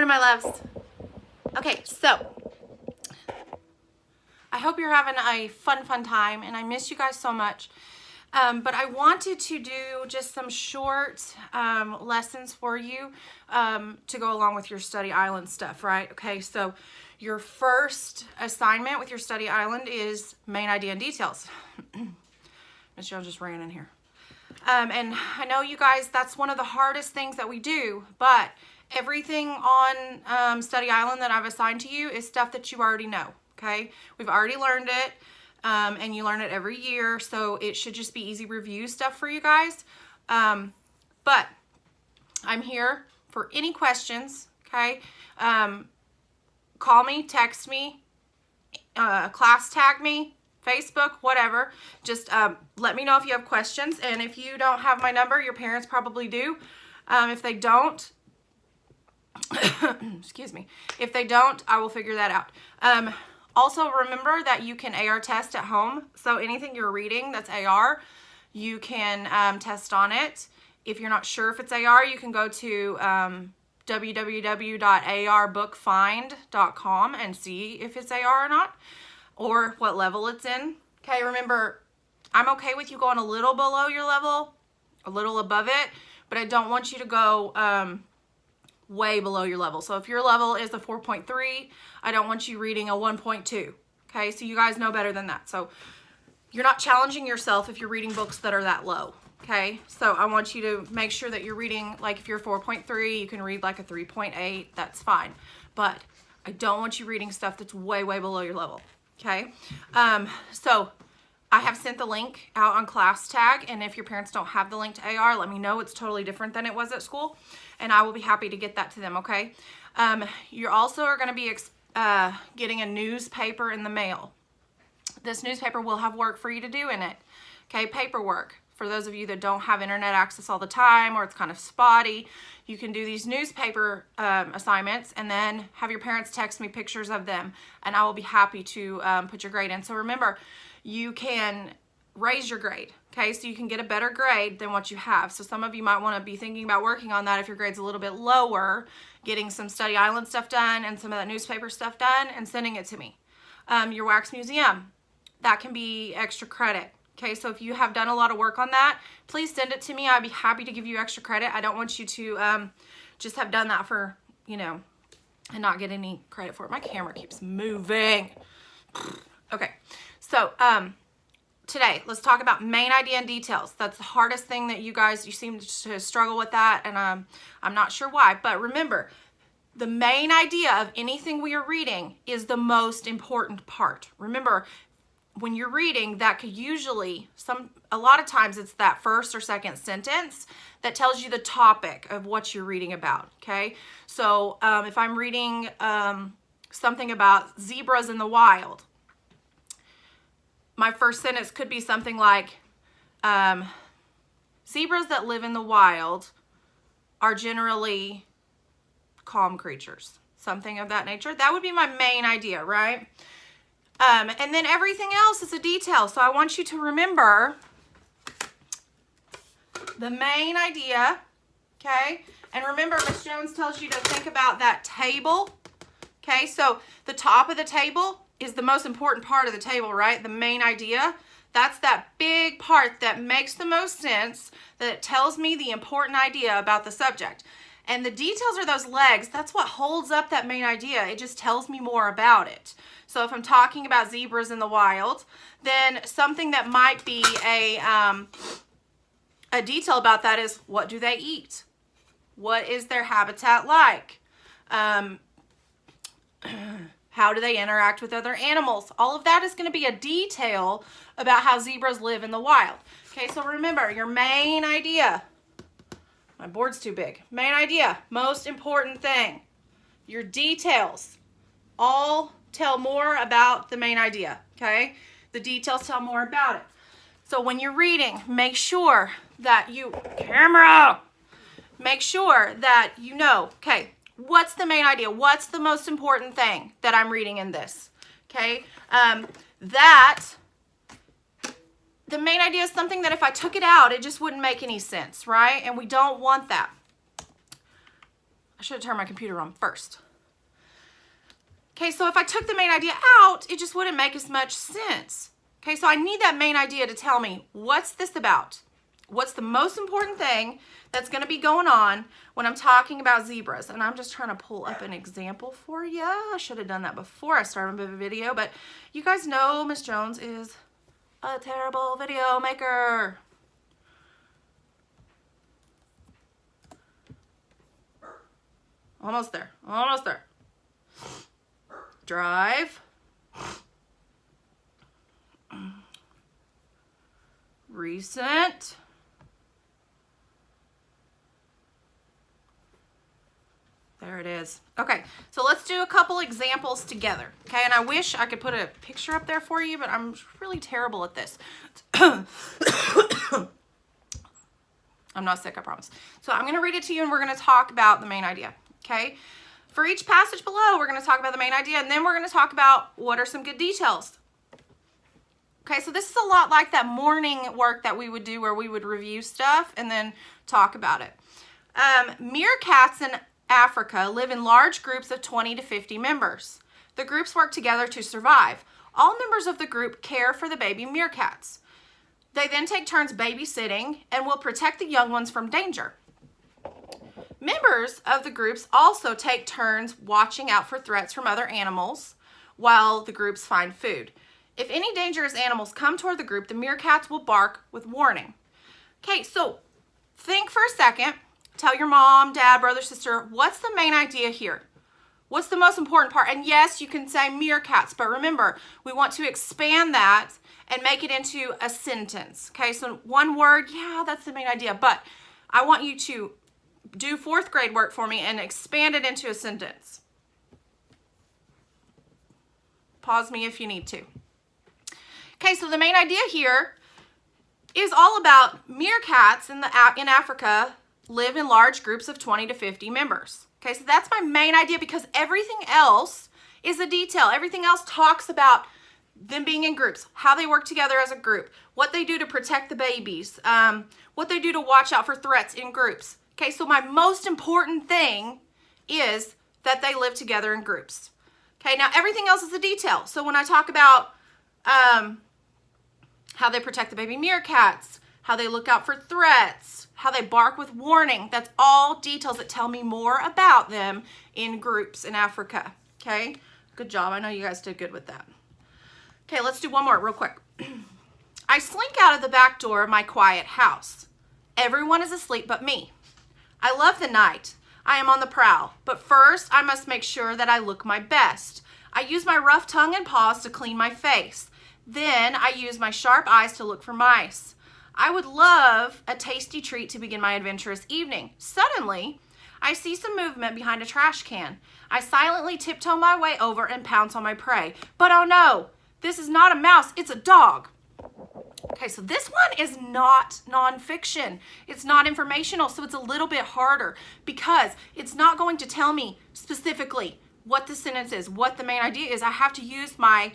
morning, my loves. Okay, so I hope you're having a fun time, and I miss you guys so much. But I wanted to do just some short lessons for you to go along with your Study Island stuff, right? Okay, so your first assignment with your Study Island is main idea and details. Miss Jones just ran in here. And I know you guys, that's one of the hardest things that we do, but everything on Study Island that I've assigned to you is stuff that you already know, okay? We've already learned it, and you learn it every year, so it should just be easy review stuff for you guys. But I'm here for any questions, okay? Call me, text me, class tag me, Facebook, whatever. Just let me know if you have questions. And if you don't have my number, your parents probably do. If they don't, excuse me. If they don't, I will figure that out. Also, remember that you can AR test at home. So anything you're reading that's AR, you can test on it. If you're not sure if it's AR, you can go to www.arbookfind.com and see if it's AR or not, or what level it's in. Okay, remember, I'm okay with you going a little below your level, a little above it, but I don't want you to go way below your level. So if your level is a 4.3, I don't want you reading a 1.2. Okay, so you guys know better than that. So you're not challenging yourself if you're reading books that are that low. Okay, so I want you to make sure that you're reading, like if you're 4.3, you can read like a 3.8, that's fine. But I don't want you reading stuff that's way below your level. Okay, so I have sent the link out on class tag, and if your parents don't have the link to AR, let me know. It's totally different than it was at school, and I will be happy to get that to them, okay? You also are going to be getting a newspaper in the mail. This newspaper will have work for you to do in it, okay? Paperwork. For those of you that don't have internet access all the time, or it's kind of spotty, you can do these newspaper assignments and then have your parents text me pictures of them, and I will be happy to put your grade in. So remember, you can raise your grade, okay? So you can get a better grade than what you have. So some of you might want to be thinking about working on that if your grade's a little bit lower, getting some Study Island stuff done and some of that newspaper stuff done and sending it to me. Your wax museum, that can be extra credit. Okay, so if you have done a lot of work on that, please send it to me. I'd be happy to give you extra credit. I don't want you to just have done that for, you know, and not get any credit for it. My camera keeps moving. Okay, so today, let's talk about main idea and details. That's the hardest thing that you seem to struggle with that, and I'm not sure why. But remember, the main idea of anything we are reading is the most important part. Remember, when you're reading, that could usually, a lot of times it's that first or second sentence that tells you the topic of what you're reading about, okay? So if I'm reading something about zebras in the wild, my first sentence could be something like, zebras that live in the wild are generally calm creatures, something of that nature. That would be my main idea, right? And then everything else is a detail. So I want you to remember the main idea, okay? And remember, Miss Jones tells you to think about that table, okay? So the top of the table is the most important part of the table, right? The main idea. That's that big part that makes the most sense, that tells me the important idea about the subject. And the details are those legs. That's what holds up that main idea. It just tells me more about it. So if I'm talking about zebras in the wild, then something that might be a detail about that is, what do they eat? What is their habitat like? How do they interact with other animals? All of that is going to be a detail about how zebras live in the wild. Okay, so remember, your main idea. My board's too big. Main idea, most important thing. Your details all tell more about the main idea, okay? The details tell more about it. So when you're reading, make sure that make sure that you know, okay, what's the main idea? What's the most important thing that I'm reading in this, okay? The main idea is something that if I took it out, it just wouldn't make any sense, right? And we don't want that. I should have turned my computer on first. Okay, so if I took the main idea out, it just wouldn't make as much sense. Okay, so I need that main idea to tell me, what's this about? What's the most important thing that's going to be going on when I'm talking about zebras? And I'm just trying to pull up an example for you. I should have done that before I started the video, but you guys know Miss Jones is a terrible video maker. Almost there, almost there. Drive. Recent. There it is. Okay, so let's do a couple examples together. Okay, and I wish I could put a picture up there for you, but I'm really terrible at this. I'm not sick, I promise. So I'm going to read it to you and we're going to talk about the main idea. Okay, for each passage below, we're going to talk about the main idea and then we're going to talk about what are some good details. Okay, so this is a lot like that morning work that we would do where we would review stuff and then talk about it. Meerkats in Africa live in large groups of 20 to 50 members. The groups work together to survive. All members of the group care for the baby meerkats. They then take turns babysitting and will protect the young ones from danger. Members of the groups also take turns watching out for threats from other animals while the groups find food. If any dangerous animals come toward the group, the meerkats will bark with warning. Okay, so think for a second. Tell your mom, dad, brother, sister, what's the main idea here? What's the most important part? And yes, you can say meerkats, but remember, we want to expand that and make it into a sentence. Okay, so one word, yeah, that's the main idea, but I want you to do 4th grade work for me and expand it into a sentence. Pause me if you need to. Okay, so the main idea here is all about meerkats in Africa live in large groups of 20 to 50 members. Okay, so that's my main idea because everything else is a detail. Everything else talks about them being in groups, how they work together as a group, what they do to protect the babies, what they do to watch out for threats in groups. Okay, so my most important thing is that they live together in groups. Okay, now everything else is a detail. So when I talk about how they protect the baby meerkats, how they look out for threats, how they bark with warning, that's all details that tell me more about them in groups in Africa. Okay, good job. I know you guys did good with that. Okay, let's do one more real quick. I slink out of the back door of my quiet house. Everyone is asleep but me. I love the night. I am on the prowl, but first I must make sure that I look my best. I use my rough tongue and paws to clean my face. Then I use my sharp eyes to look for mice. I would love a tasty treat to begin my adventurous evening. Suddenly, I see some movement behind a trash can. I silently tiptoe my way over and pounce on my prey. But oh no, this is not a mouse, it's a dog. Okay, so this one is not nonfiction. It's not informational, so it's a little bit harder because it's not going to tell me specifically what the sentence is, what the main idea is. I have to use my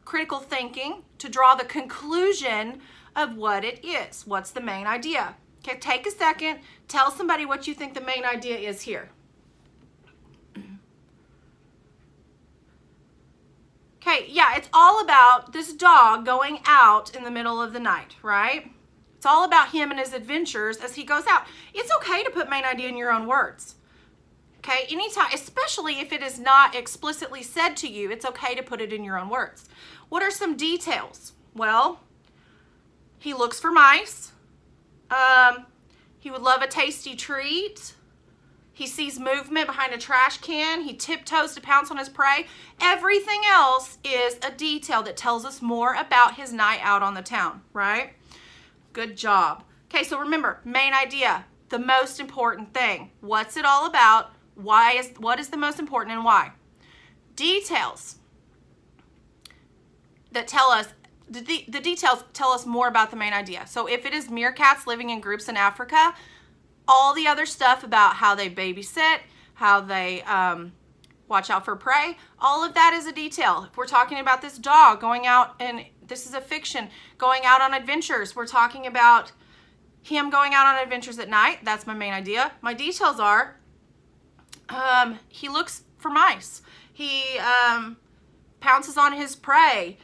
critical thinking to draw the conclusion of what it is. What's the main idea? Okay, take a second. Tell somebody what you think the main idea is here. Okay, yeah, it's all about this dog going out in the middle of the night, right? It's all about him and his adventures as he goes out. It's okay to put main idea in your own words. Okay, anytime, especially if it is not explicitly said to you, it's okay to put it in your own words. What are some details? Well, he looks for mice. He would love a tasty treat. He sees movement behind a trash can. He tiptoes to pounce on his prey. Everything else is a detail that tells us more about his night out on the town, right? Good job. Okay, so remember, main idea, the most important thing. What's it all about? What is the most important and why? Details that tell us, the details tell us more about the main idea. So if it is meerkats living in groups in Africa, all the other stuff about how they babysit, how they watch out for prey, all of that is a detail. If we're talking about this dog going out, and this is a fiction, going out on adventures, we're talking about him going out on adventures at night. That's my main idea. My details are He looks for mice. He pounces on his prey.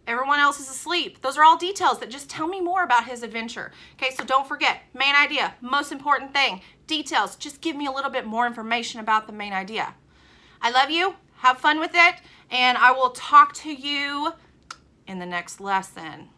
Everyone else is asleep. Those are all details that just tell me more about his adventure. Okay, so don't forget, main idea, most important thing. Details, just give me a little bit more information about the main idea. I love you. Have fun with it. And I will talk to you in the next lesson.